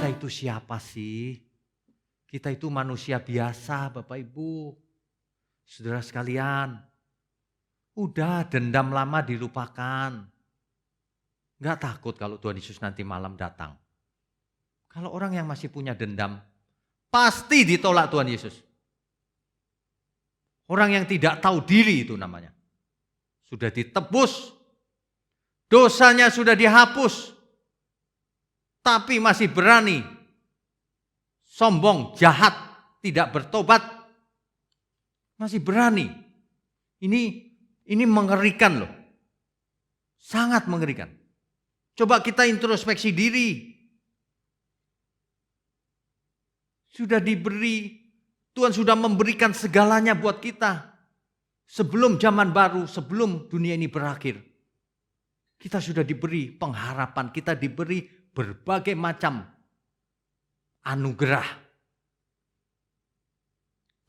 Kita itu siapa sih? Kita itu manusia biasa, Bapak Ibu. Saudara sekalian, udah dendam lama dilupakan. Enggak takut kalau Tuhan Yesus nanti malam datang. Kalau orang yang masih punya dendam, pasti ditolak Tuhan Yesus. Orang yang tidak tahu diri itu namanya. Sudah ditebus, dosanya sudah dihapus, tapi masih berani, sombong, jahat, tidak bertobat, masih berani. Ini mengerikan loh. Sangat mengerikan. Coba kita introspeksi diri. Sudah diberi, Tuhan sudah memberikan segalanya buat kita. Sebelum zaman baru, sebelum dunia ini berakhir. Kita sudah diberi pengharapan, kita diberi berbagai macam anugerah.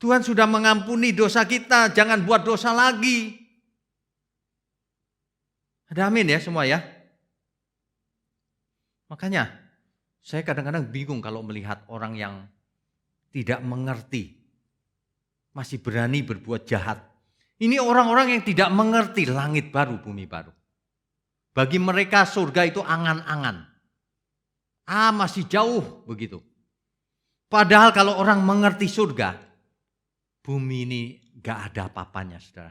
Tuhan sudah mengampuni dosa kita, jangan buat dosa lagi. Ada amin ya semua ya? Makanya saya kadang-kadang bingung kalau melihat orang yang tidak mengerti, masih berani berbuat jahat. Ini orang-orang yang tidak mengerti langit baru, bumi baru. Bagi mereka surga itu angan-angan. Masih jauh begitu. Padahal kalau orang mengerti surga, bumi ini gak ada apa-apanya, saudara.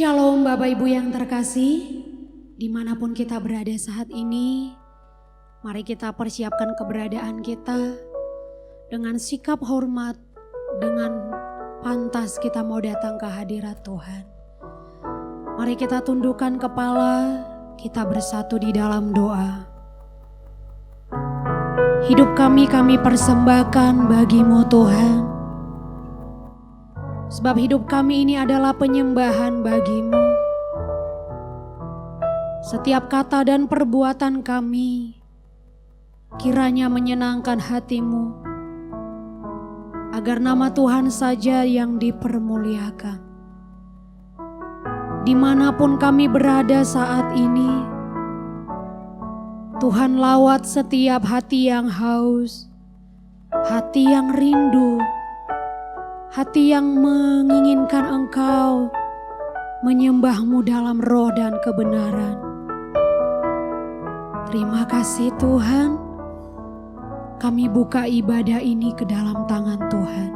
Shalom Bapak Ibu yang terkasih, dimanapun kita berada saat ini, mari kita persiapkan keberadaan kita dengan sikap hormat, dengan pantas kita mau datang ke hadirat Tuhan. Mari kita tundukkan kepala, kita bersatu di dalam doa. Hidup kami persembahkan bagi-Mu Tuhan. Sebab hidup kami ini adalah penyembahan bagi-Mu. Setiap kata dan perbuatan kami kiranya menyenangkan hati-Mu, agar nama Tuhan saja yang dipermuliakan. Dimanapun kami berada saat ini, Tuhan lawat setiap hati yang haus, hati yang rindu, hati yang menginginkan Engkau, menyembah-Mu dalam roh dan kebenaran. Terima kasih Tuhan, kami buka ibadah ini ke dalam tangan Tuhan.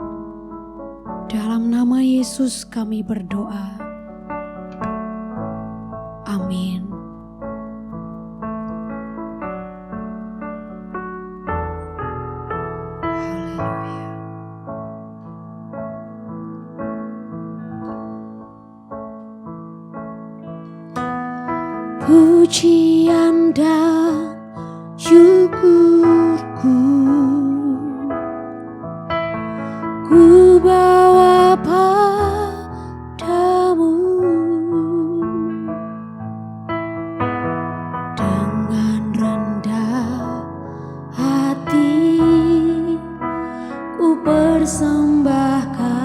Dalam nama Yesus kami berdoa. Amin. Pujian dan syukurku ku bawa padamu, dengan rendah hati ku persembahkan.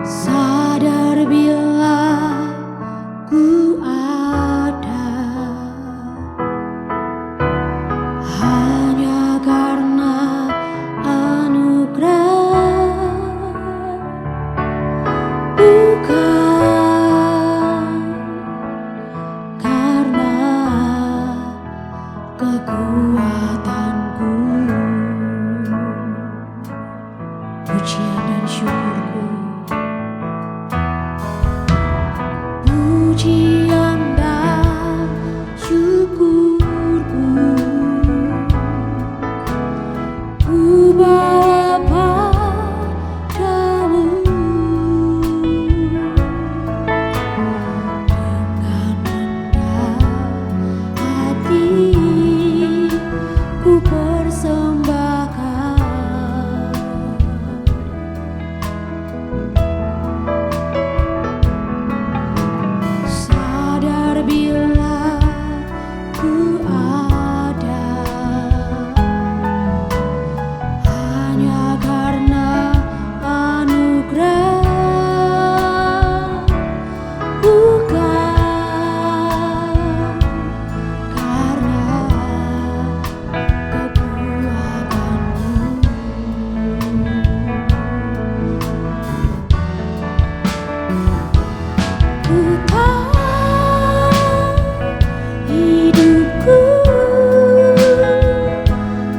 Sadar bila ku ada hanya karena anugerah, bukan karena kekuatanku. Pujian dan syukurku, pujian dan syukurku ku bawa padamu, dengan rendah hati ku persembahkan. Sadar bila ku ada hanya karena anugerah, bukan karena kekuatanmu. Ku tahu hidupku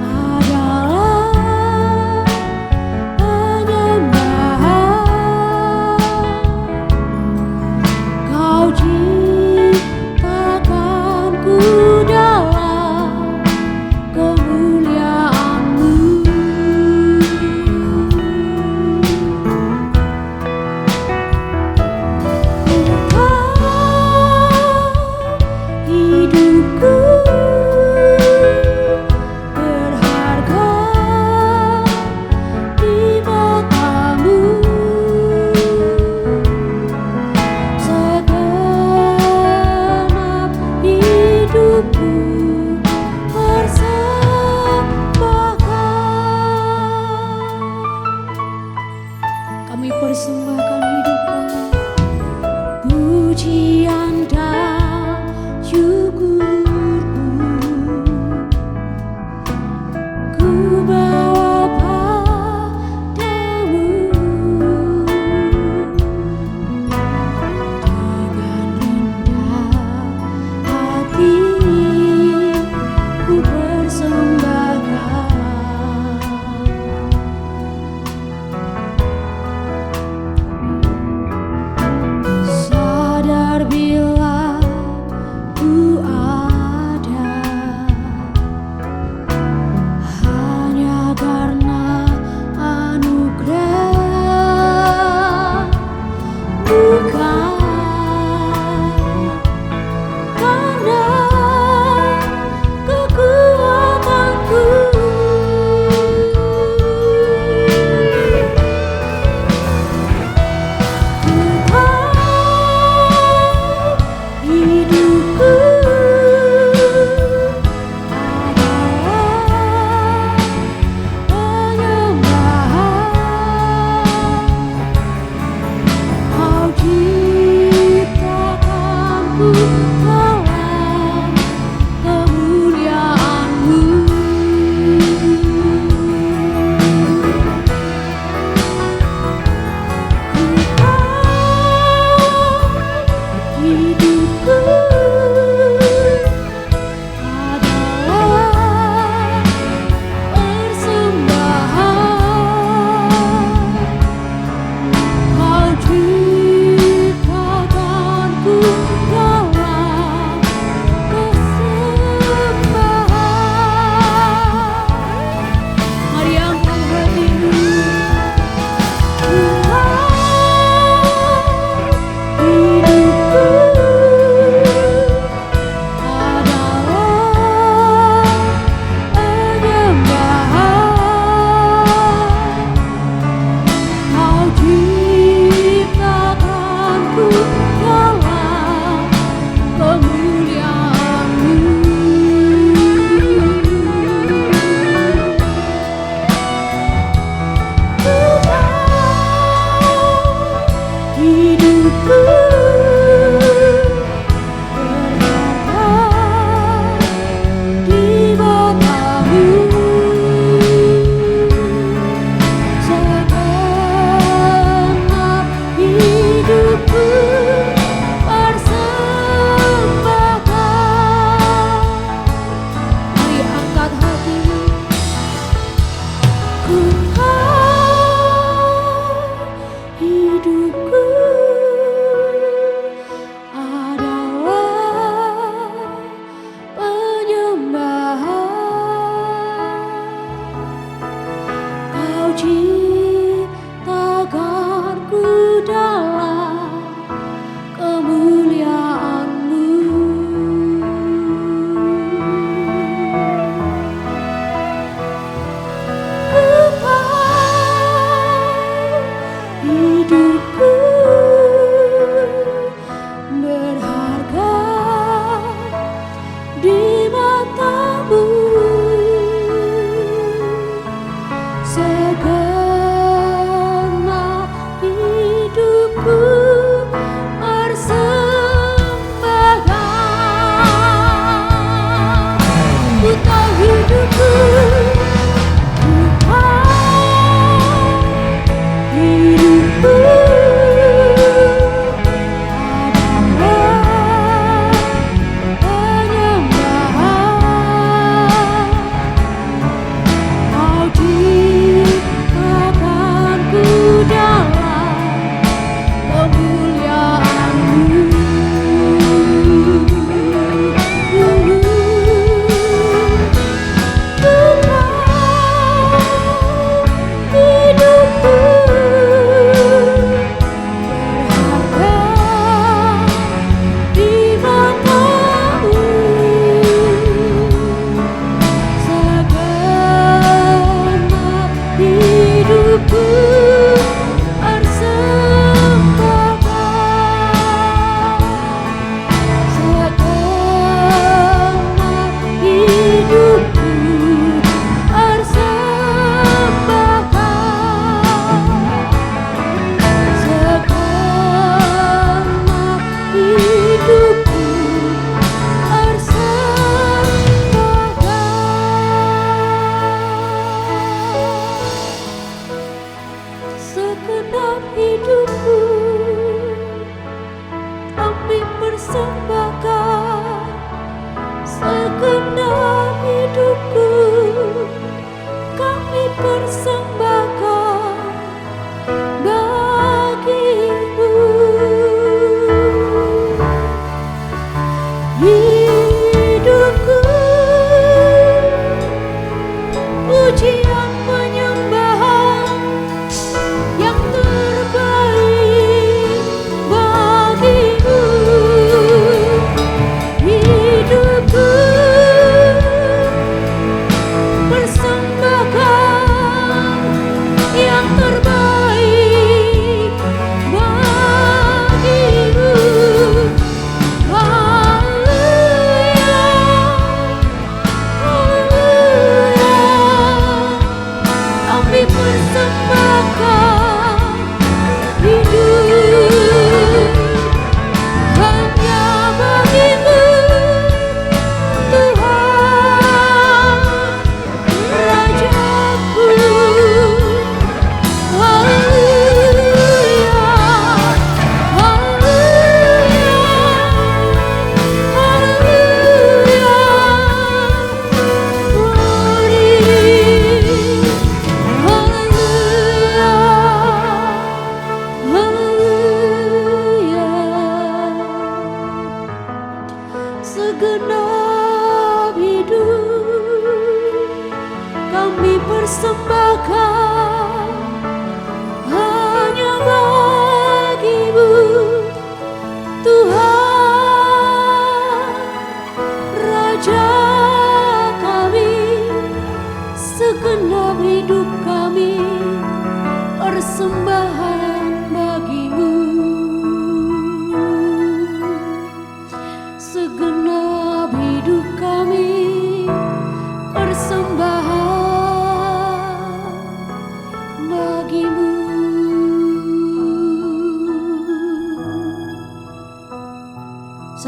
adalah penyembahan. Kau ciptakanku dalam kemuliaan-Mu. Hidupku berharga di mata-Mu. Segenap hidupku persembahkan. Kami persembahkan hidup kami, pujian dan syukurku ku bawa padamu, dengan rendah hati ku persembahkan.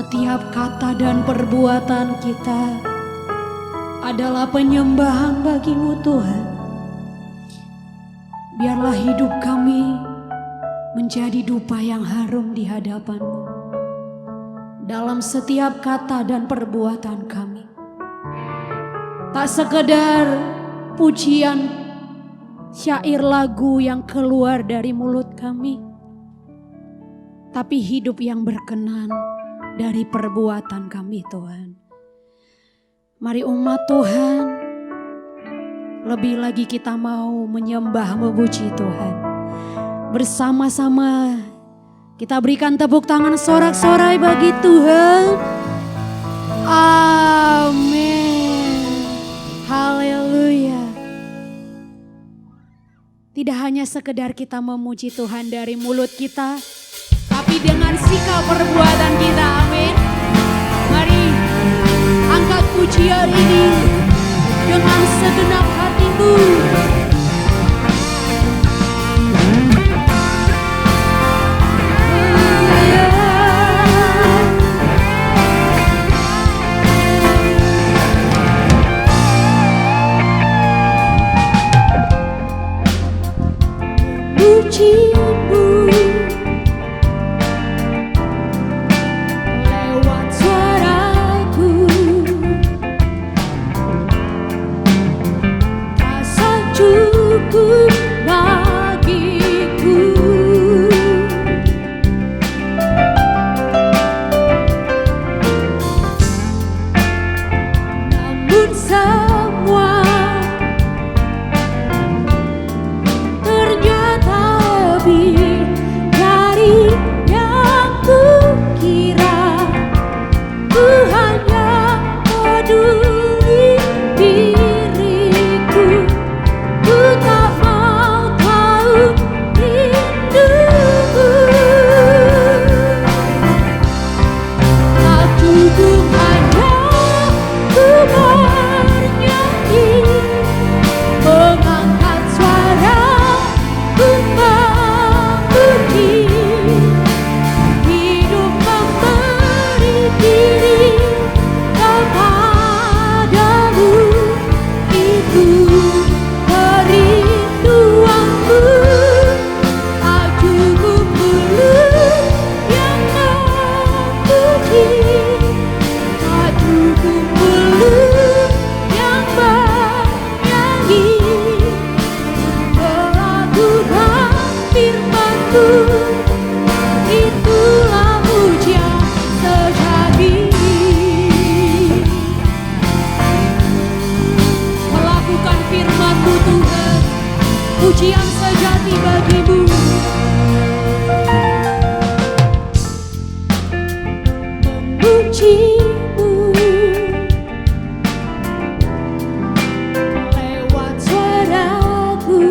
Setiap kata dan perbuatan kita adalah penyembahan bagi-Mu Tuhan. Biarlah hidup kami menjadi dupa yang harum di hadapan-Mu dalam setiap kata dan perbuatan kami. Tak sekedar pujian, syair lagu yang keluar dari mulut kami, tapi hidup yang berkenan dari perbuatan kami Tuhan. Mari umat Tuhan, lebih lagi kita mau menyembah memuji Tuhan. Bersama-sama kita berikan tepuk tangan sorak-sorai bagi Tuhan. Amin. Haleluya. Tidak hanya sekedar kita memuji Tuhan dari mulut kita, tapi dengan sikap perbuatan kita. Amin. Mari angkat pujian ini dengan segenap hatimu. Pujimu lewat suaraku, rasa cukup bagiku. Namun semua ternyata lebih dari yang kukira. Ku hanya peduli diriku, ku tak mau tahu rinduku. Tak cukup hanya ku bernyanyi, mengangkat suara ku memuji. Hidup memberi diri kepadamu, itu kerinduanku. Tak cukup mulut yang memuji, tak cukup mulut yang bernyanyi, melakukan firman-Mu, itulah pujian sejati. Melakukan firman-Mu Tuhan, pujian sejati bagi-Mu. Memuji-Mu lewat suaraku,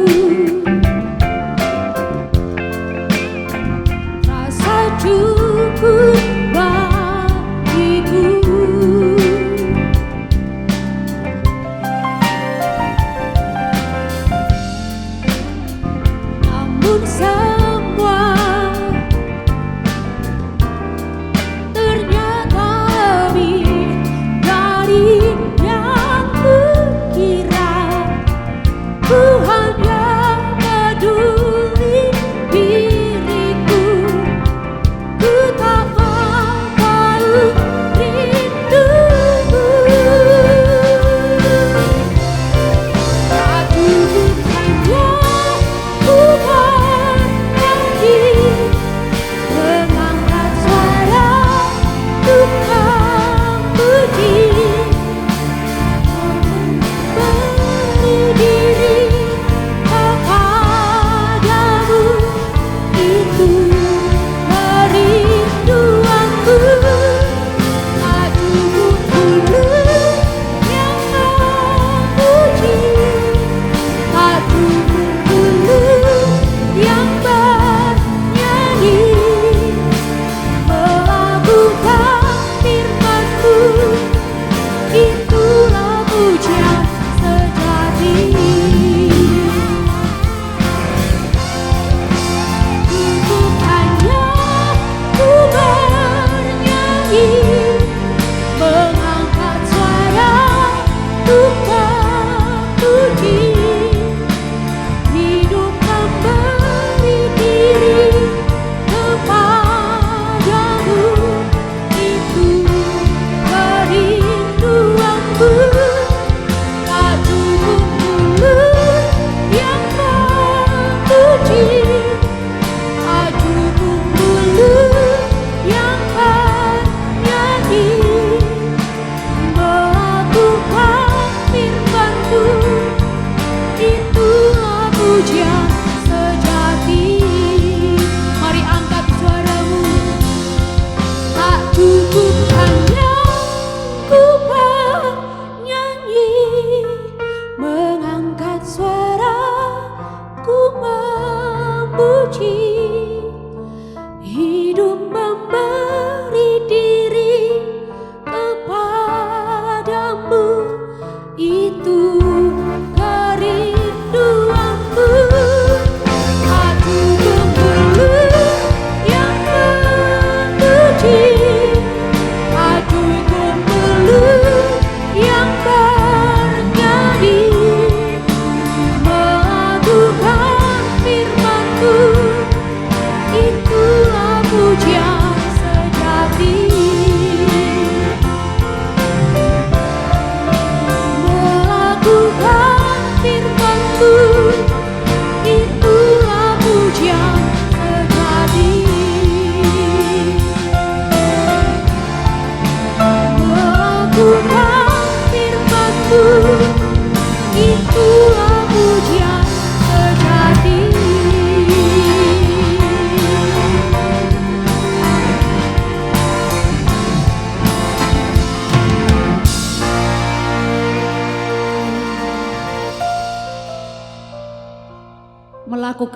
rasa cukup bagiku. Namun semua ternyata lebih dari yang kukira. Ku hanya peduli diriku, ku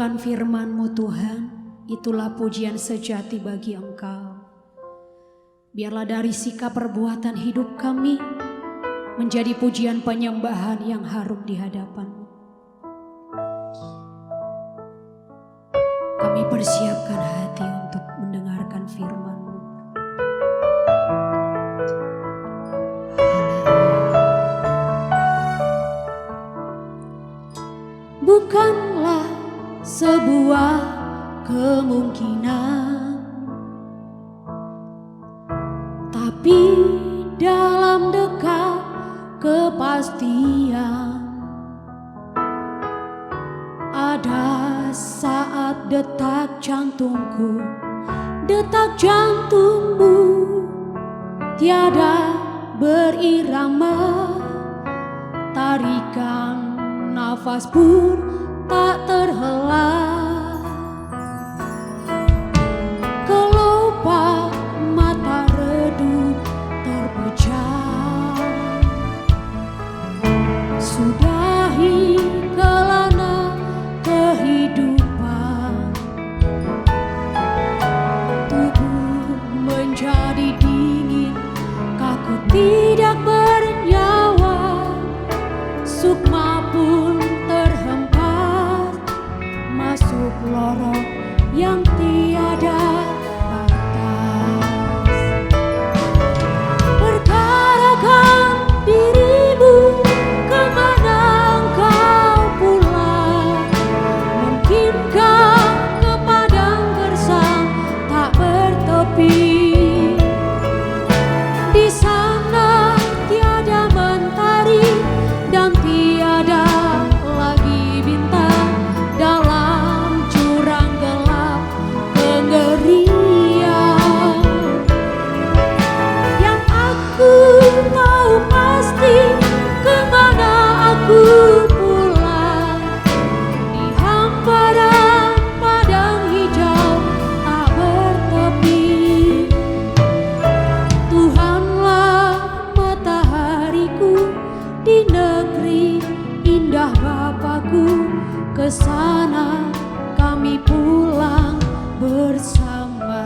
akan firman-Mu Tuhan, itulah pujian sejati bagi Engkau. Biarlah dari sikap perbuatan hidup kami menjadi pujian penyembahan yang harum di hadapan-Mu. Kami persiapkan hati untuk mendengarkan firman-Mu. Bukanlah sebuah kemungkinan, tapi dalam dekat kepastian. Ada saat detak jantungku, detak jantungmu tiada berirama, tarikan nafas pun tak terhela. Kelopak mata redup terpejam, sudahi kelana kehidupan. Tubuh menjadi dingin, kaku tidak bernyawa, sukma pun terhempas masuk lorong yang tiada batas. Perkarakan dirimu, kemana engkau pulang? Mungkinkah ke padang gersang tak bertepi? Di sana tiada mentari dan tiada lagi bintang, dalam jurang gelap kengerian. Yang aku tahu pasti, kemana aku pulang? Di hamparan padang hijau tak bertepi. Tuhanlah matahariku di negeri indah Bapakku, ke sana kami pulang bersama.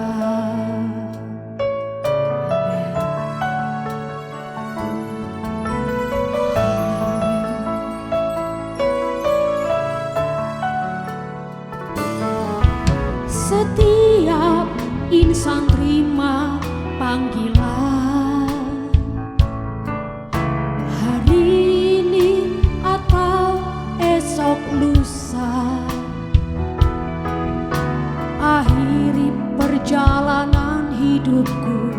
Setiap insan terima panggilan, hari ini atau esok lusa. Akhiri perjalanan hidupku,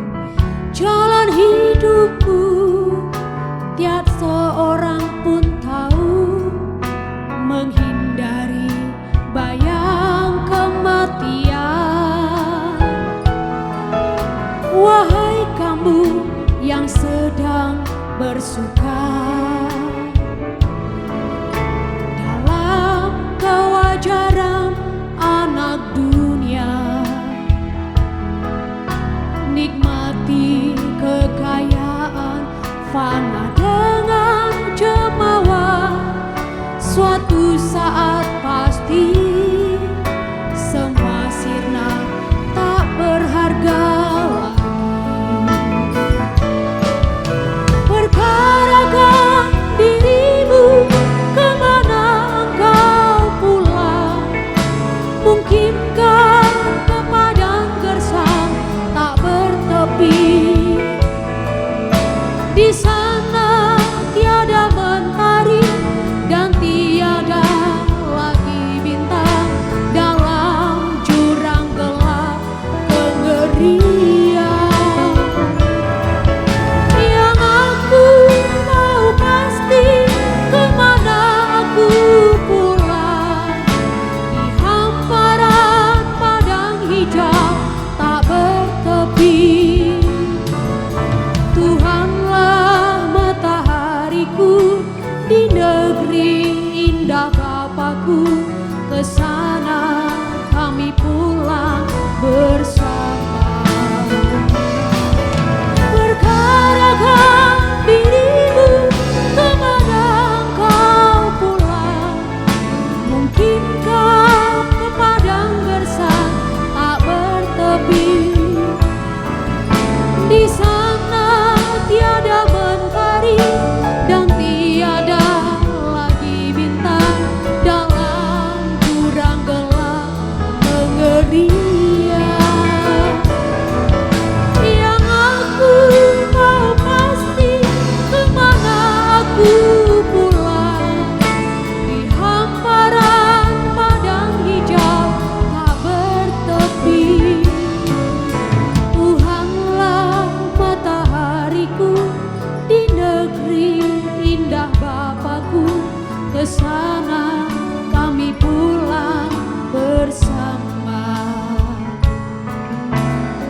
jalan hidupku, tiada seorang pun tahu, menghindari bayang kematian. Wahai kamu yang sedang bersuka dalam kewajaran anak dunia, nikmati kekayaan fana dengan jemawa. Suatu saat pasti semua sirna tak berharga lagi. Perkarakan dirimu, kemana engkau pulang? Mungkinkah ke padang gersang tak bertepi? Di sana tiada mentari dan tiada lagi bintang, dalam jurang gelap kengerian. Yang aku tahu pasti, kemana aku pulang? Di hamparan padang hijau tak bertepi. Tuhanlah matahariku di negeri indah Bapakku, ke sana kami pulang bersama. Perkarakan dirimu, kemana engkau pulang? Mungkinkah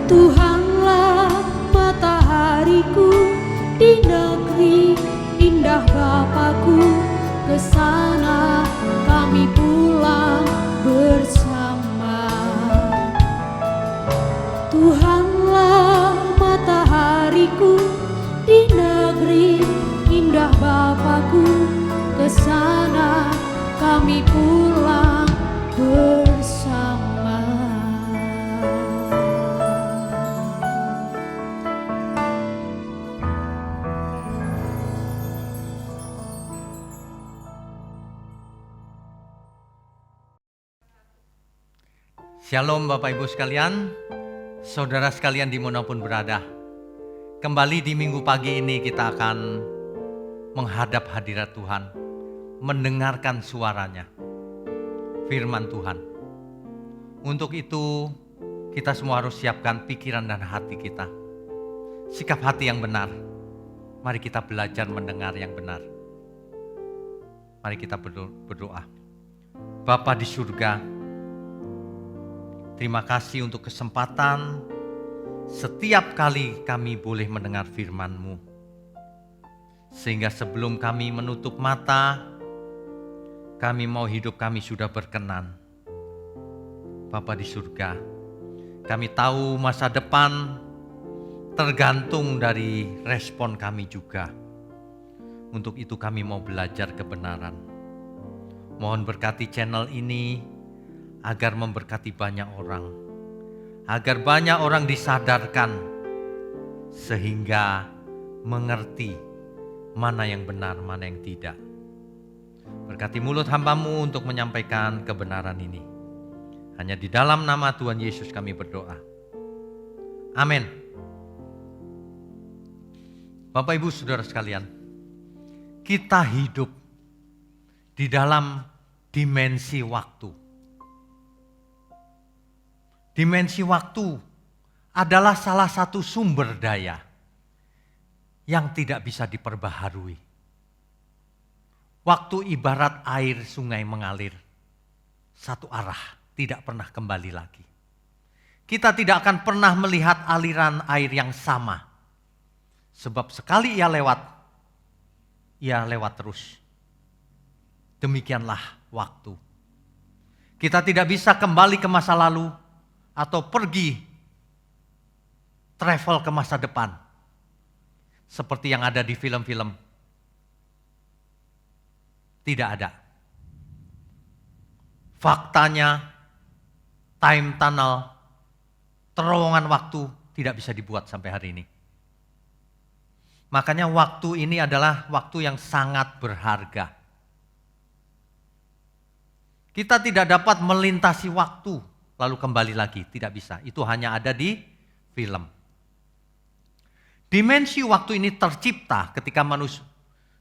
Tuhanlah matahariku di negeri indah Bapakku, ke sana kami pulang bersama. Tuhanlah matahariku di negeri indah Bapakku, ke sana kami pulang bersama. Shalom Bapak Ibu sekalian, saudara sekalian dimanapun berada. Kembali di minggu pagi ini kita akan menghadap hadirat Tuhan, mendengarkan suaranya, firman Tuhan. Untuk itu kita semua harus siapkan pikiran dan hati kita, sikap hati yang benar. Mari kita belajar mendengar yang benar. Mari kita berdoa. Bapa di surga, terima kasih untuk kesempatan setiap kali kami boleh mendengar firman-Mu. Sehingga sebelum kami menutup mata, kami mau hidup kami sudah berkenan. Bapa di surga, kami tahu masa depan tergantung dari respon kami juga. Untuk itu kami mau belajar kebenaran. Mohon berkati channel ini, agar memberkati banyak orang, agar banyak orang disadarkan, sehingga mengerti mana yang benar, mana yang tidak. Berkati mulut hamba-Mu untuk menyampaikan kebenaran ini. Hanya di dalam nama Tuhan Yesus kami berdoa. Amin. Bapak Ibu Saudara sekalian, kita hidup di dalam dimensi waktu. Dimensi waktu adalah salah satu sumber daya yang tidak bisa diperbaharui. Waktu ibarat air sungai mengalir satu arah, tidak pernah kembali lagi. Kita tidak akan pernah melihat aliran air yang sama. Sebab sekali ia lewat terus. Demikianlah waktu. Kita tidak bisa kembali ke masa lalu atau pergi travel ke masa depan. Seperti yang ada di film-film. Tidak ada. Faktanya, time tunnel, terowongan waktu tidak bisa dibuat sampai hari ini. Makanya waktu ini adalah waktu yang sangat berharga. Kita tidak dapat melintasi waktu lalu kembali lagi, tidak bisa. Itu hanya ada di film. Dimensi waktu ini tercipta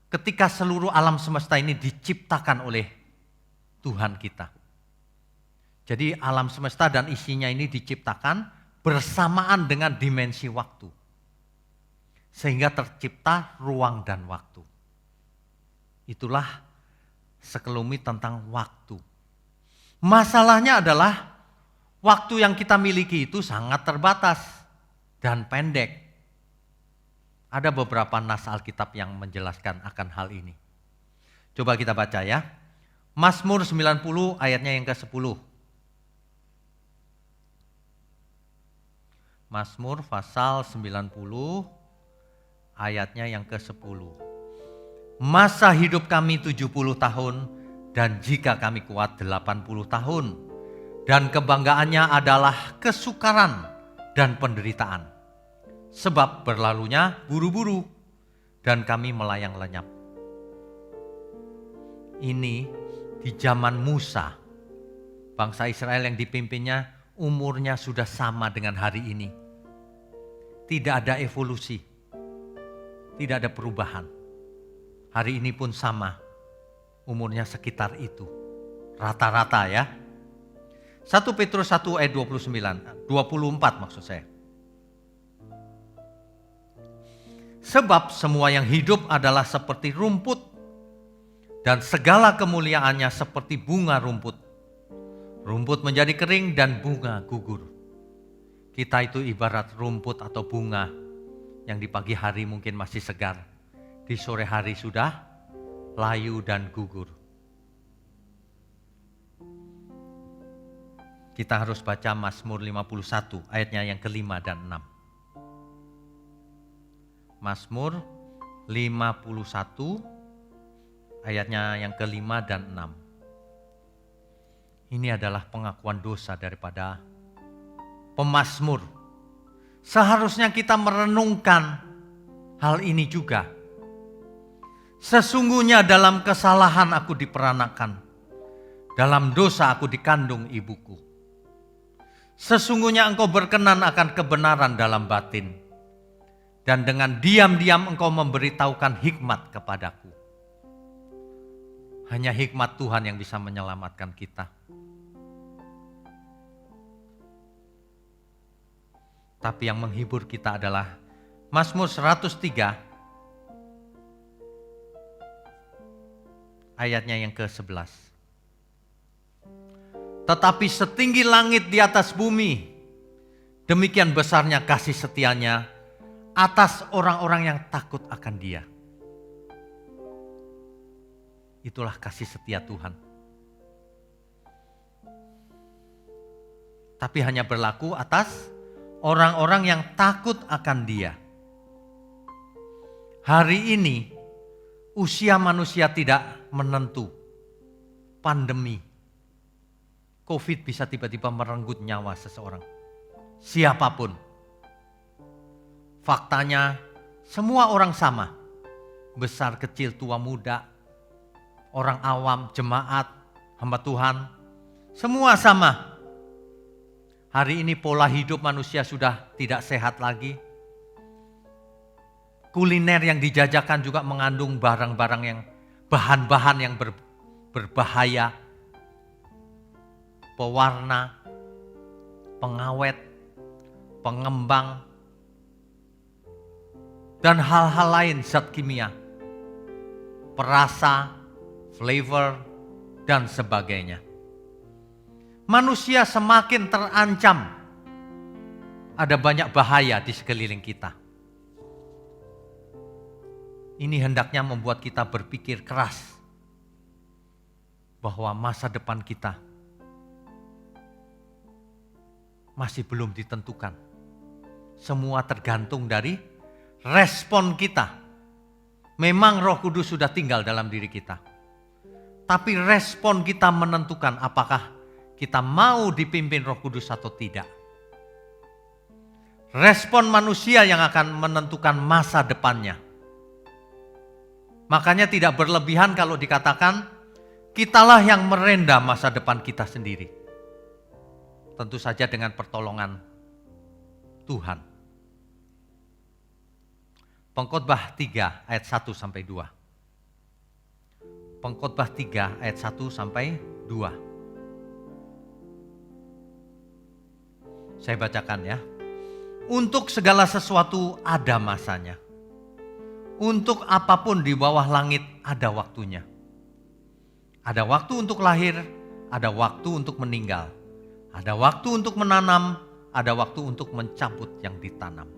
ketika seluruh alam semesta ini diciptakan oleh Tuhan kita. Jadi alam semesta dan isinya ini diciptakan bersamaan dengan dimensi waktu. Sehingga tercipta ruang dan waktu. Itulah sekelumit tentang waktu. Masalahnya adalah waktu yang kita miliki itu sangat terbatas dan pendek. Ada beberapa nas Alkitab yang menjelaskan akan hal ini. Coba kita baca ya. Mazmur 90 ayatnya yang ke-10. Mazmur pasal 90 ayatnya yang ke-10. Masa hidup kami 70 tahun dan jika kami kuat 80 tahun. Dan kebanggaannya adalah kesukaran dan penderitaan. Sebab berlalunya buru-buru dan kami melayang lenyap. Ini di zaman Musa, bangsa Israel yang dipimpinnya umurnya sudah sama dengan hari ini. Tidak ada evolusi, tidak ada perubahan. Hari ini pun sama, umurnya sekitar itu. Rata-rata ya. 1 Petrus 1 ayat 24 maksud saya. Sebab semua yang hidup adalah seperti rumput dan segala kemuliaannya seperti bunga rumput. Rumput menjadi kering dan bunga gugur. Kita itu ibarat rumput atau bunga yang di pagi hari mungkin masih segar, di sore hari sudah layu dan gugur. Kita harus baca Mazmur 51 ayatnya yang kelima dan 6. Mazmur 51 ayatnya yang kelima dan 6. Ini adalah pengakuan dosa daripada pemazmur. Seharusnya kita merenungkan hal ini juga. Sesungguhnya dalam kesalahan aku diperanakan, dalam dosa aku dikandung ibuku. Sesungguhnya engkau berkenan akan kebenaran dalam batin, dan dengan diam-diam engkau memberitahukan hikmat kepadaku. Hanya hikmat Tuhan yang bisa menyelamatkan kita. Tapi yang menghibur kita adalah Mazmur 103 ayatnya yang ke-11. Tetapi setinggi langit di atas bumi, demikian besarnya kasih setianya atas orang-orang yang takut akan Dia. Itulah kasih setia Tuhan. Tapi hanya berlaku atas orang-orang yang takut akan Dia. Hari ini usia manusia tidak menentu. Pandemi COVID bisa tiba-tiba merenggut nyawa seseorang. Siapapun. Faktanya semua orang sama. Besar, kecil, tua, muda, orang awam, jemaat, hamba Tuhan. Semua sama. Hari ini pola hidup manusia sudah tidak sehat lagi. Kuliner yang dijajakan juga mengandung barang-barang yang bahan-bahan yang berbahaya. Pewarna, pengawet, pengembang, dan hal-hal lain zat kimia. Perasa, flavor, dan sebagainya. Manusia semakin terancam. Ada banyak bahaya di sekeliling kita. Ini hendaknya membuat kita berpikir keras bahwa masa depan kita masih belum ditentukan. Semua tergantung dari respon kita. Memang Roh Kudus sudah tinggal dalam diri kita. Tapi respon kita menentukan apakah kita mau dipimpin Roh Kudus atau tidak. Respon manusia yang akan menentukan masa depannya. Makanya tidak berlebihan kalau dikatakan kitalah yang merenda masa depan kita sendiri. Tentu saja dengan pertolongan Tuhan. Pengkhotbah 3 ayat 1 sampai 2. Pengkhotbah 3 ayat 1 sampai 2. Saya bacakan ya. Untuk segala sesuatu ada masanya. Untuk apapun di bawah langit ada waktunya. Ada waktu untuk lahir, ada waktu untuk meninggal. Ada waktu untuk menanam, ada waktu untuk mencabut yang ditanam.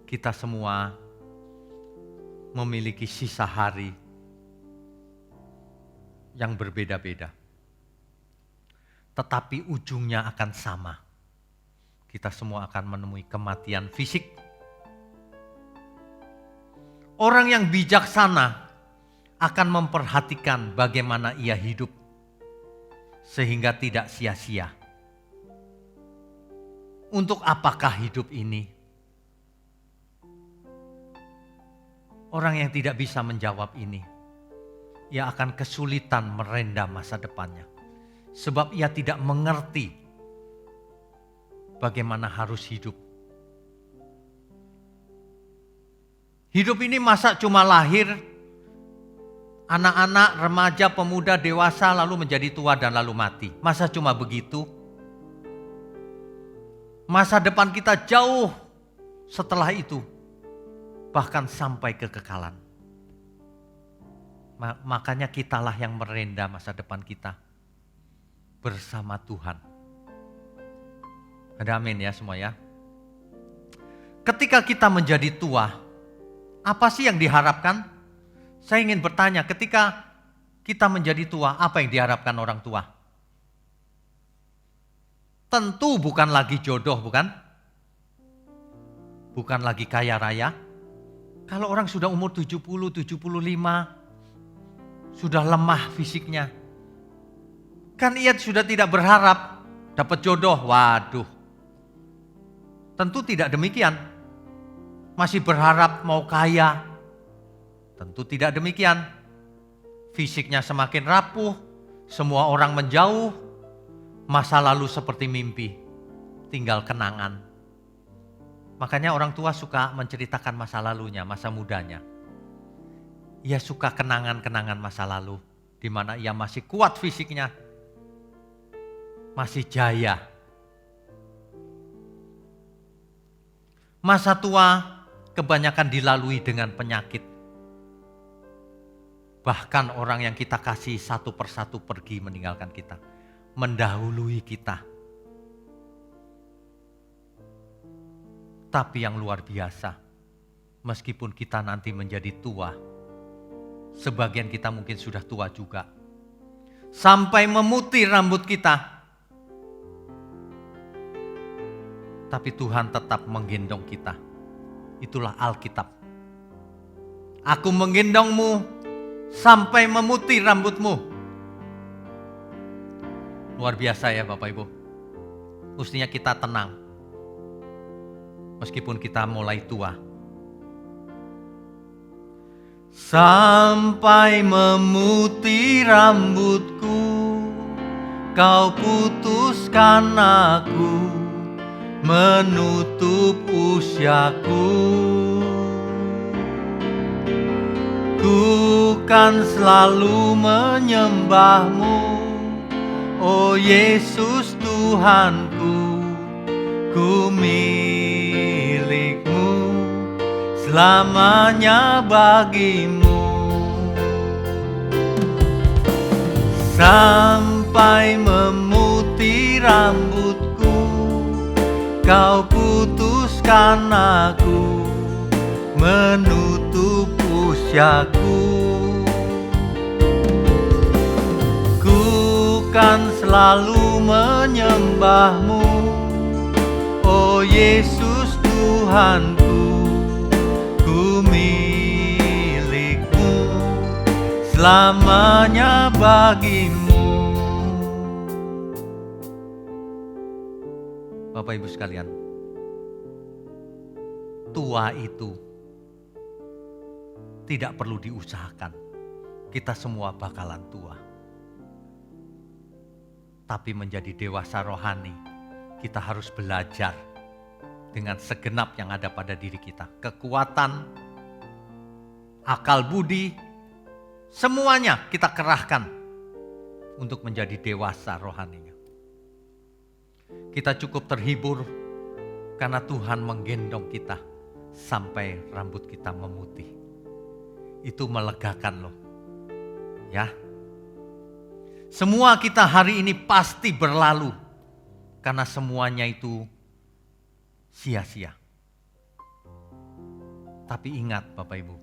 Kita semua memiliki sisa hari yang berbeda-beda. Tetapi ujungnya akan sama. Kita semua akan menemui kematian fisik. Orang yang bijaksana akan memperhatikan bagaimana ia hidup sehingga tidak sia-sia. Untuk apakah hidup ini? Orang yang tidak bisa menjawab ini, ia akan kesulitan merendam masa depannya. Sebab ia tidak mengerti bagaimana harus hidup. Hidup ini masa cuma lahir, anak-anak, remaja, pemuda, dewasa, lalu menjadi tua dan lalu mati. Masa cuma begitu? Masa depan kita jauh setelah itu. Bahkan sampai kekekalan. Makanya kitalah yang merenda masa depan kita bersama Tuhan. Ada amin ya semua ya. Ketika kita menjadi tua, apa sih yang diharapkan? Saya ingin bertanya, ketika kita menjadi tua, apa yang diharapkan orang tua? Tentu bukan lagi jodoh, bukan? Bukan lagi kaya raya. Kalau orang sudah umur 70, 75, sudah lemah fisiknya, kan ia sudah tidak berharap dapat jodoh. Waduh, tentu tidak demikian. Masih berharap mau kaya? Tentu tidak demikian. Fisiknya semakin rapuh, semua orang menjauh, masa lalu seperti mimpi, tinggal kenangan. Makanya orang tua suka menceritakan masa lalunya, masa mudanya. Ia suka kenangan-kenangan masa lalu, di mana ia masih kuat fisiknya, masih jaya. Masa tua kebanyakan dilalui dengan penyakit. Bahkan orang yang kita kasih satu persatu pergi meninggalkan kita, mendahului kita. Tapi yang luar biasa, meskipun kita nanti menjadi tua, sebagian kita mungkin sudah tua juga, sampai memutih rambut kita, tapi Tuhan tetap menggendong kita. Itulah Alkitab. Aku menggendongmu sampai memutih rambutmu. Luar biasa ya Bapak Ibu. Mestinya kita tenang, meskipun kita mulai tua. Sampai memutih rambutku, kau putuskan aku, menutup usiaku. Ku kan selalu menyembahmu, oh Yesus Tuhanku. Ku milikmu, selamanya bagimu. Sampai memutih rambutku, kau putuskan aku, menutup usiaku. Ku kan selalu menyembahmu, oh Yesus Tuhanku. Ku milikmu, selamanya bagimu. Bapak Ibu sekalian, tua itu tidak perlu diusahakan. Kita semua bakalan tua. Tapi menjadi dewasa rohani, kita harus belajar dengan segenap yang ada pada diri kita. Kekuatan, akal budi, semuanya kita kerahkan untuk menjadi dewasa rohaninya. Kita cukup terhibur karena Tuhan menggendong kita sampai rambut kita memutih. Itu melegakan loh. Ya. Semua kita hari ini pasti berlalu karena semuanya itu sia-sia. Tapi ingat Bapak Ibu,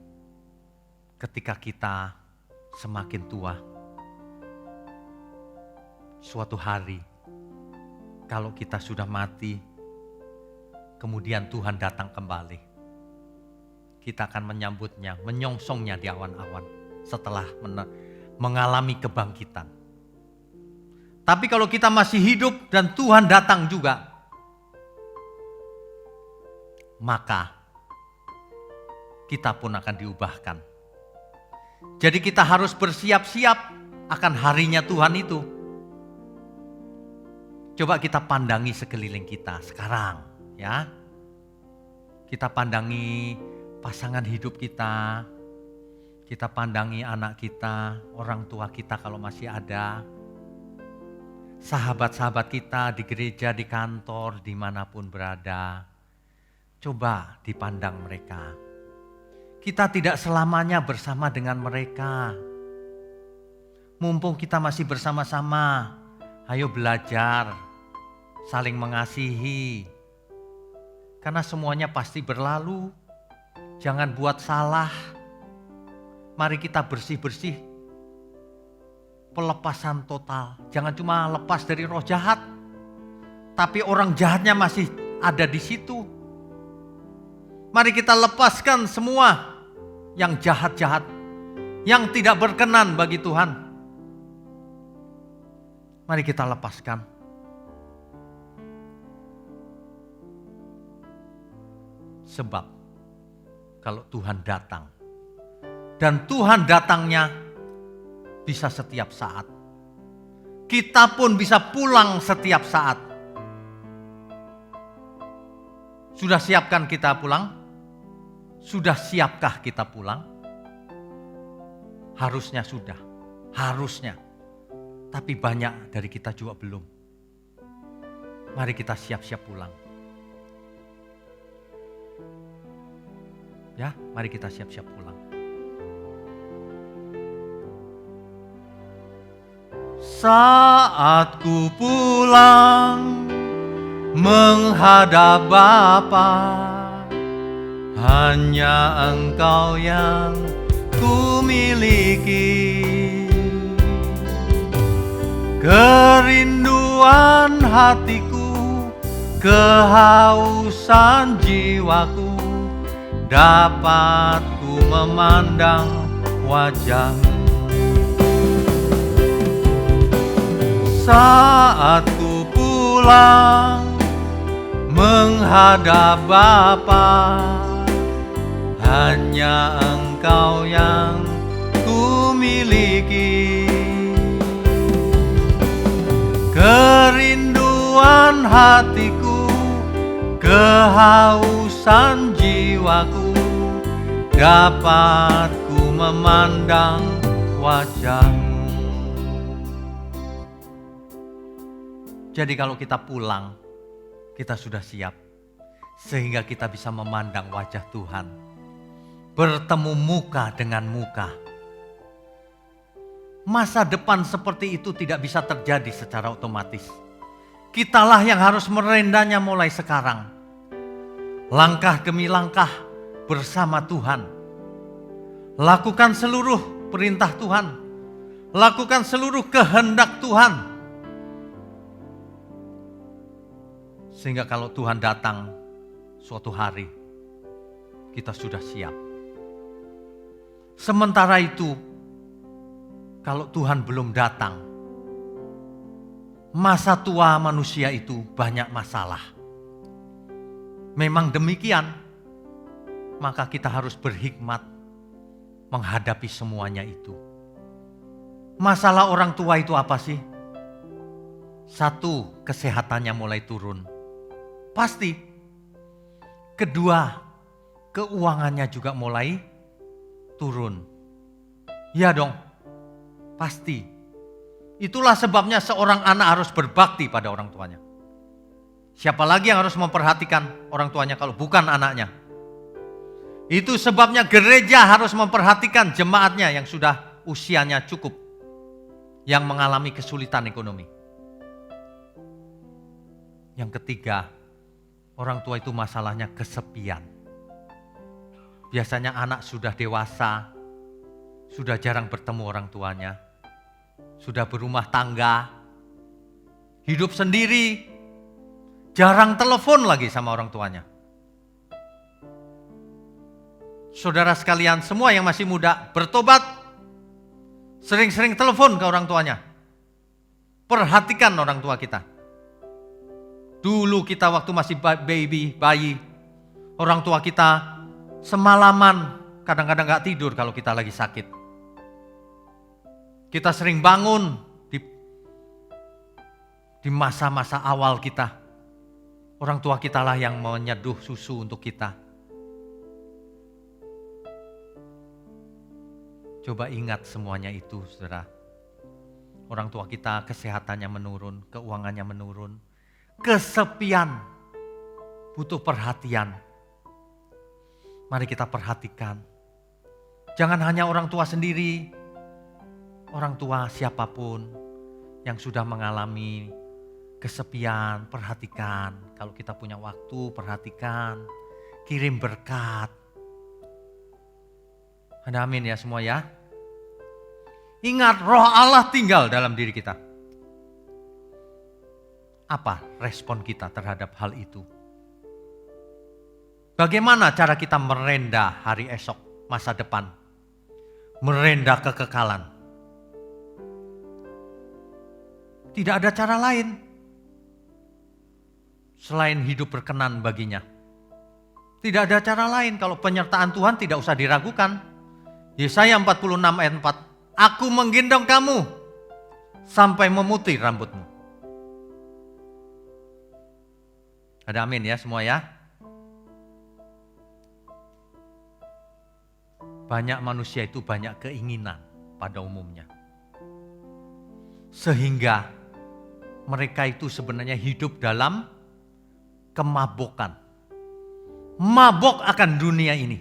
ketika kita semakin tua, suatu hari kalau kita sudah mati, kemudian Tuhan datang kembali, kita akan menyambutnya, menyongsongnya di awan-awan setelah mengalami kebangkitan. Tapi kalau kita masih hidup dan Tuhan datang juga, maka kita pun akan diubahkan. Jadi kita harus bersiap-siap akan harinya Tuhan itu. Coba kita pandangi sekeliling kita sekarang, ya. Kita pandangi pasangan hidup kita, kita pandangi anak kita, orang tua kita kalau masih ada, sahabat-sahabat kita di gereja, di kantor, dimanapun berada. Coba dipandang mereka. Kita tidak selamanya bersama dengan mereka. Mumpung kita masih bersama-sama, ayo belajar saling mengasihi. Karena semuanya pasti berlalu. Jangan buat salah. Mari kita bersih-bersih. Pelepasan total. Jangan cuma lepas dari roh jahat. Tapi orang jahatnya masih ada di situ. Mari kita lepaskan semua yang jahat-jahat. Yang tidak berkenan bagi Tuhan. Mari kita lepaskan. Sebab kalau Tuhan datang, dan Tuhan datangnya bisa setiap saat. Kita pun bisa pulang setiap saat. Sudah siapkan kita pulang? Sudah siapkah kita pulang? Harusnya sudah, harusnya. Tapi banyak dari kita juga belum. Mari kita siap-siap pulang. Ya, mari kita siap-siap pulang. Saat ku pulang menghadap Bapa, hanya Engkau yang ku miliki. Kerinduan hatiku, kehausan jiwaku, dapat ku memandang wajah-Mu. Saat ku pulang menghadap Bapa, hanya Engkau yang ku miliki. Kerinduan hatiku, kehausan jiwaku, dapat ku memandang wajah-Mu. Jadi kalau kita pulang, kita sudah siap. Sehingga kita bisa memandang wajah Tuhan. Bertemu muka dengan muka. Masa depan seperti itu tidak bisa terjadi secara otomatis. Kitalah yang harus merendahnya mulai sekarang. Langkah demi langkah bersama Tuhan. Lakukan seluruh perintah Tuhan. Lakukan seluruh kehendak Tuhan. Sehingga kalau Tuhan datang suatu hari, kita sudah siap. Sementara itu, kalau Tuhan belum datang, masa tua manusia itu banyak masalah. Memang demikian, maka kita harus berhikmat menghadapi semuanya itu. Masalah orang tua itu apa sih? Satu, kesehatannya mulai turun. Pasti. Kedua, keuangannya juga mulai turun. Ya dong, pasti. Itulah sebabnya seorang anak harus berbakti pada orang tuanya. Siapa lagi yang harus memperhatikan orang tuanya kalau bukan anaknya? Itu sebabnya gereja harus memperhatikan jemaatnya yang sudah usianya cukup, yang mengalami kesulitan ekonomi. Yang ketiga, orang tua itu masalahnya kesepian. Biasanya anak sudah dewasa, sudah jarang bertemu orang tuanya, sudah berumah tangga, hidup sendiri, jarang telepon lagi sama orang tuanya. Saudara sekalian semua yang masih muda, bertobat, sering-sering telepon ke orang tuanya. Perhatikan orang tua kita. Dulu kita waktu masih bayi, orang tua kita semalaman kadang-kadang gak tidur kalau kita lagi sakit. Kita sering bangun di masa-masa awal kita. Orang tua kita lah yang menyeduh susu untuk kita. Coba ingat semuanya itu, saudara. Orang tua kita kesehatannya menurun, keuangannya menurun. Kesepian, butuh perhatian. Mari kita perhatikan. Jangan hanya orang tua sendiri, orang tua siapapun yang sudah mengalami kesepian, perhatikan. Kalau kita punya waktu, perhatikan. Kirim berkat. Ada amin ya semua ya. Ingat, roh Allah tinggal dalam diri kita. Apa respon kita terhadap hal itu? Bagaimana cara kita merendah hari esok, masa depan? Merendah kekekalan. Tidak ada cara lain selain hidup berkenan baginya. Tidak ada cara lain, kalau penyertaan Tuhan tidak usah diragukan. Yesaya 46 ayat 4. Aku menggendong kamu sampai memutih rambutmu. Ada amin ya semua ya. Banyak manusia itu banyak keinginan pada umumnya. Sehingga mereka itu sebenarnya hidup dalam kemabukan. Mabok akan dunia ini.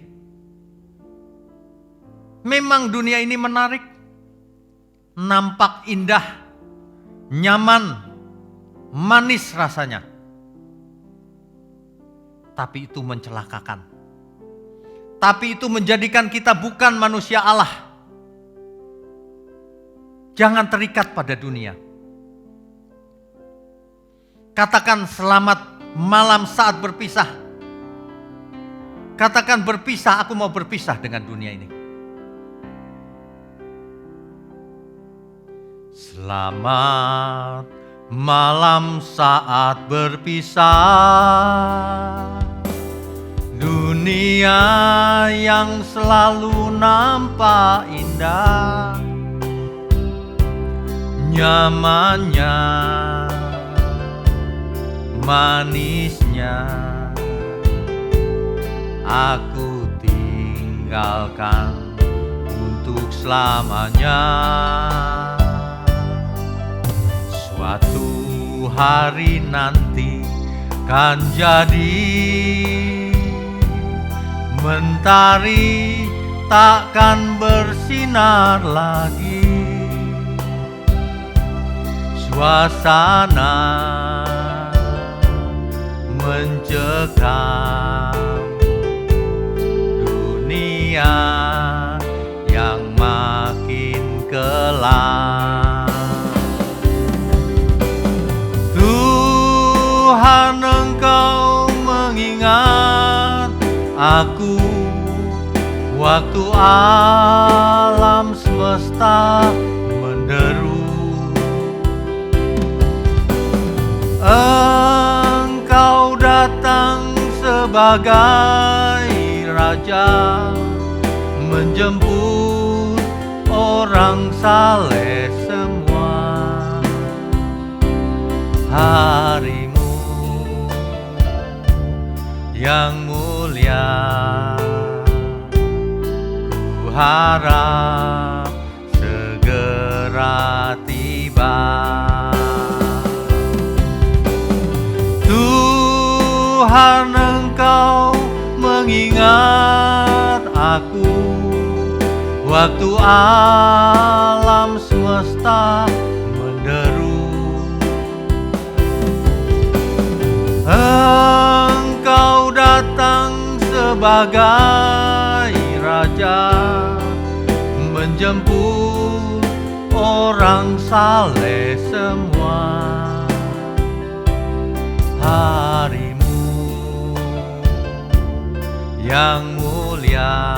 Memang dunia ini menarik, nampak indah, nyaman, manis rasanya. Tapi itu mencelakakan. Tapi itu menjadikan kita bukan manusia Allah. Jangan terikat pada dunia. Katakan selamat malam saat berpisah. Katakan berpisah, aku mau berpisah dengan dunia ini. Selamat malam saat berpisah. Dunia yang selalu nampak indah, nyamannya, manisnya, aku tinggalkan untuk selamanya. Suatu hari nanti kan jadi mentari, takkan bersinar lagi. Suasana mencekam, dunia yang makin kelam. Tuhan, Engkau mengingat aku waktu alam semesta menderu. Engkau datang sebagai raja, menjemput orang saleh semua. Harimu yang mulia, ku harap segera tiba. Tuhan, Engkau mengingat aku waktu alam semesta menderu. Engkau datang sebagai raja, menjemput orang saleh semua. Harimu yang mulia,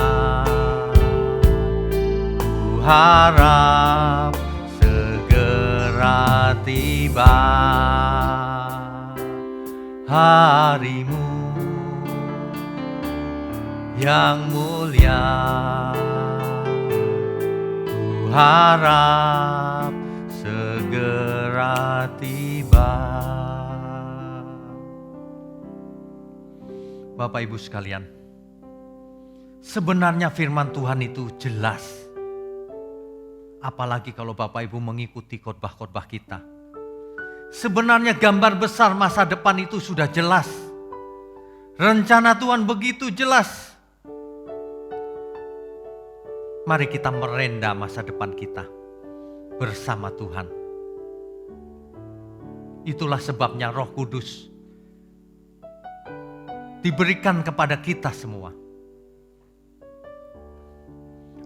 ku harap segera tiba. Harimu yang mulia, ku harap segera tiba. Bapak Ibu sekalian, sebenarnya firman Tuhan itu jelas. Apalagi kalau Bapak Ibu mengikuti khotbah-khotbah kita. Sebenarnya gambar besar masa depan itu sudah jelas. Rencana Tuhan begitu jelas. Mari kita merendah masa depan kita bersama Tuhan. Itulah sebabnya Roh Kudus diberikan kepada kita semua.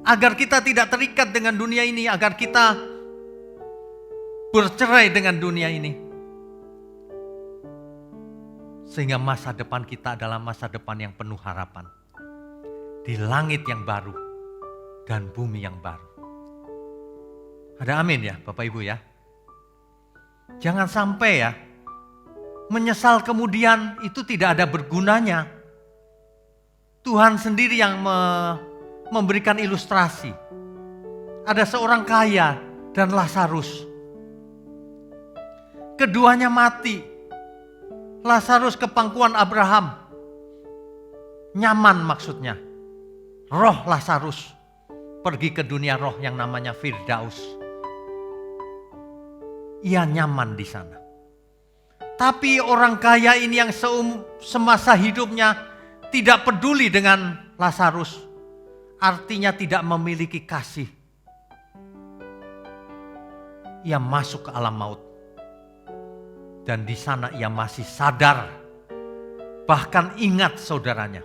Agar kita tidak terikat dengan dunia ini, agar kita bercerai dengan dunia ini. Sehingga masa depan kita adalah masa depan yang penuh harapan. Di langit yang baru dan bumi yang baru. Ada amin ya Bapak Ibu ya. Jangan sampai ya, menyesal kemudian itu tidak ada bergunanya. Tuhan sendiri yang memberikan ilustrasi. Ada seorang kaya dan Lazarus. Keduanya mati. Lazarus ke pangkuan Abraham. Nyaman maksudnya. Roh Lazarus pergi ke dunia roh yang namanya Firdaus. Ia nyaman di sana. Tapi orang kaya ini yang semasa hidupnya tidak peduli dengan Lazarus. Artinya tidak memiliki kasih. Ia masuk ke alam maut. Dan di sana ia masih sadar. Bahkan ingat saudaranya.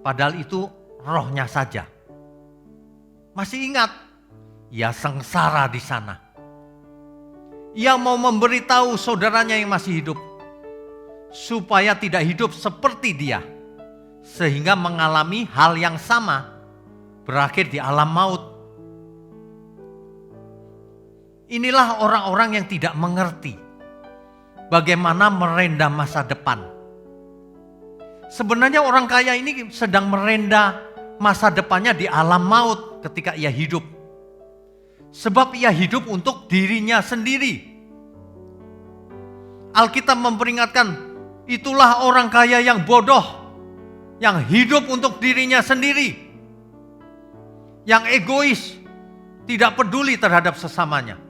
Padahal itu rohnya saja. Masih ingat. Ia sengsara di sana. Ia mau memberitahu saudaranya yang masih hidup. Supaya tidak hidup seperti dia. Sehingga mengalami hal yang sama. Berakhir di alam maut. Inilah orang-orang yang tidak mengerti bagaimana merenda masa depan. Sebenarnya orang kaya ini sedang merenda masa depannya di alam maut ketika ia hidup. Sebab ia hidup untuk dirinya sendiri. Alkitab memperingatkan, itulah orang kaya yang bodoh, yang hidup untuk dirinya sendiri. Yang egois, tidak peduli terhadap sesamanya.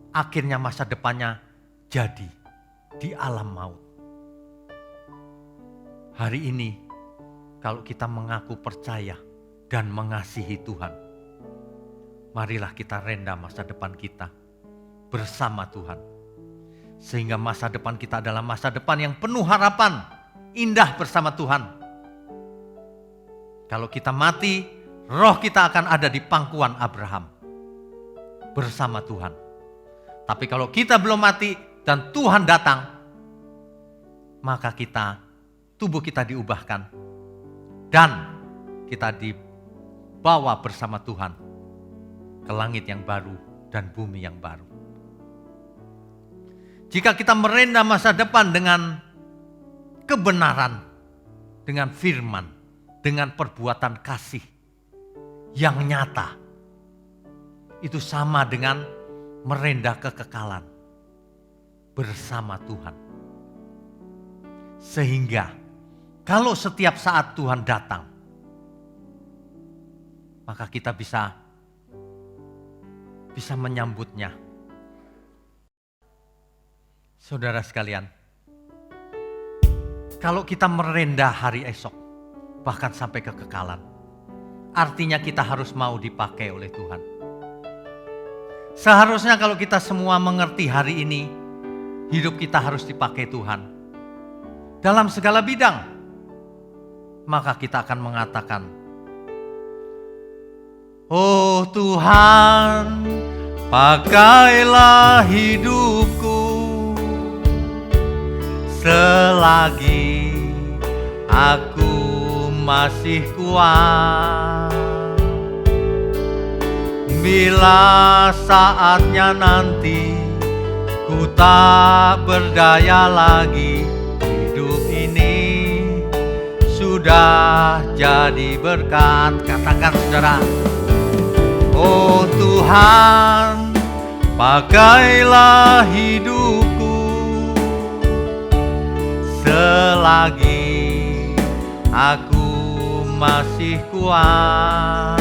Akhirnya masa depannya jadi di alam maut. Hari ini, kalau kita mengaku percaya dan mengasihi Tuhan, marilah kita renda masa depan kita bersama Tuhan. Sehingga masa depan kita adalah masa depan yang penuh harapan, indah bersama Tuhan. Kalau kita mati, roh kita akan ada di pangkuan Abraham bersama Tuhan. Tapi kalau kita belum mati dan Tuhan datang, maka tubuh kita diubahkan dan kita dibawa bersama Tuhan ke langit yang baru dan bumi yang baru. Jika kita merenda masa depan dengan kebenaran, dengan firman, dengan perbuatan kasih yang nyata, itu sama dengan merenda kekekalan bersama Tuhan. Sehingga kalau setiap saat Tuhan datang, maka kita bisa menyambutnya. Saudara sekalian, kalau kita merenda hari esok, bahkan sampai kekekalan, artinya kita harus mau dipakai oleh Tuhan. Seharusnya kalau kita semua mengerti hari ini, hidup kita harus dipakai Tuhan. Dalam segala bidang, maka kita akan mengatakan, oh Tuhan, pakailah hidupku selagi aku masih kuat. Bila saatnya nanti ku tak berdaya lagi, hidup ini sudah jadi berkat. Katakan saudara, oh Tuhan, pakailah hidupku selagi aku masih kuat.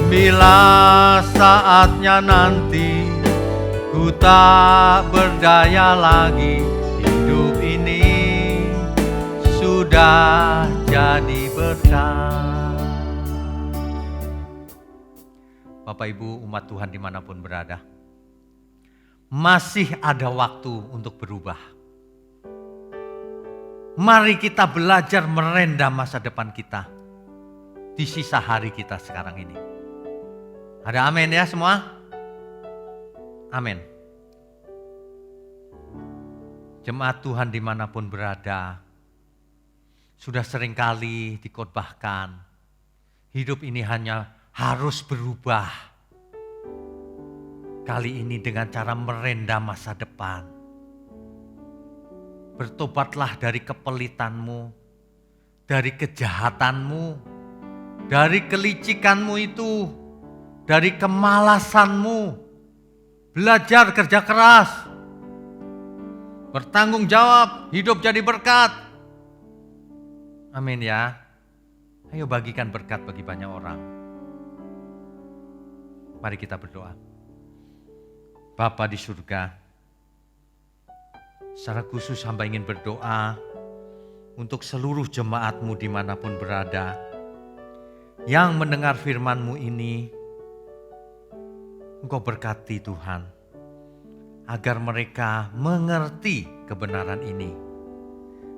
Bila saatnya nanti ku tak berdaya lagi, hidup ini sudah jadi berkat. Bapak Ibu umat Tuhan dimanapun berada, masih ada waktu untuk berubah. Mari kita belajar merendam masa depan kita di sisa hari kita sekarang ini. Ada amin ya semua? Amin. Jemaat Tuhan dimanapun berada, sudah seringkali dikhotbahkan, hidup ini hanya harus berubah. Kali ini dengan cara merendam masa depan. Bertobatlah dari kepelitanmu, dari kejahatanmu, dari kelicikanmu itu, dari kemalasanmu. Belajar kerja keras, bertanggung jawab, hidup jadi berkat. Amin ya. Ayo bagikan berkat bagi banyak orang. Mari kita berdoa. Bapa di surga, secara khusus hamba ingin berdoa untuk seluruh jemaat-Mu dimanapun berada, yang mendengar firman-Mu ini, Engkau berkati Tuhan, agar mereka mengerti kebenaran ini,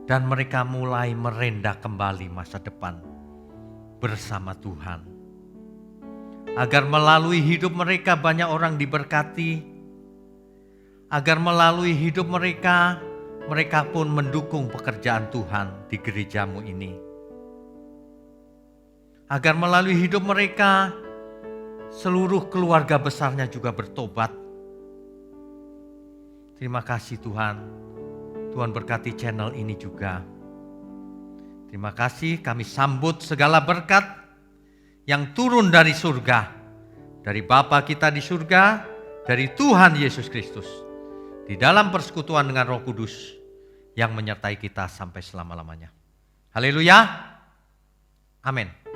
dan mereka mulai merendah kembali masa depan bersama Tuhan. Agar melalui hidup mereka banyak orang diberkati, agar melalui hidup mereka, mereka pun mendukung pekerjaan Tuhan di gerejamu ini. Agar melalui hidup mereka, seluruh keluarga besarnya juga bertobat. Terima kasih Tuhan. Tuhan berkati channel ini juga. Terima kasih, kami sambut segala berkat yang turun dari surga, dari Bapa kita di surga, dari Tuhan Yesus Kristus, di dalam persekutuan dengan Roh Kudus yang menyertai kita sampai selama-lamanya. Haleluya. Amin.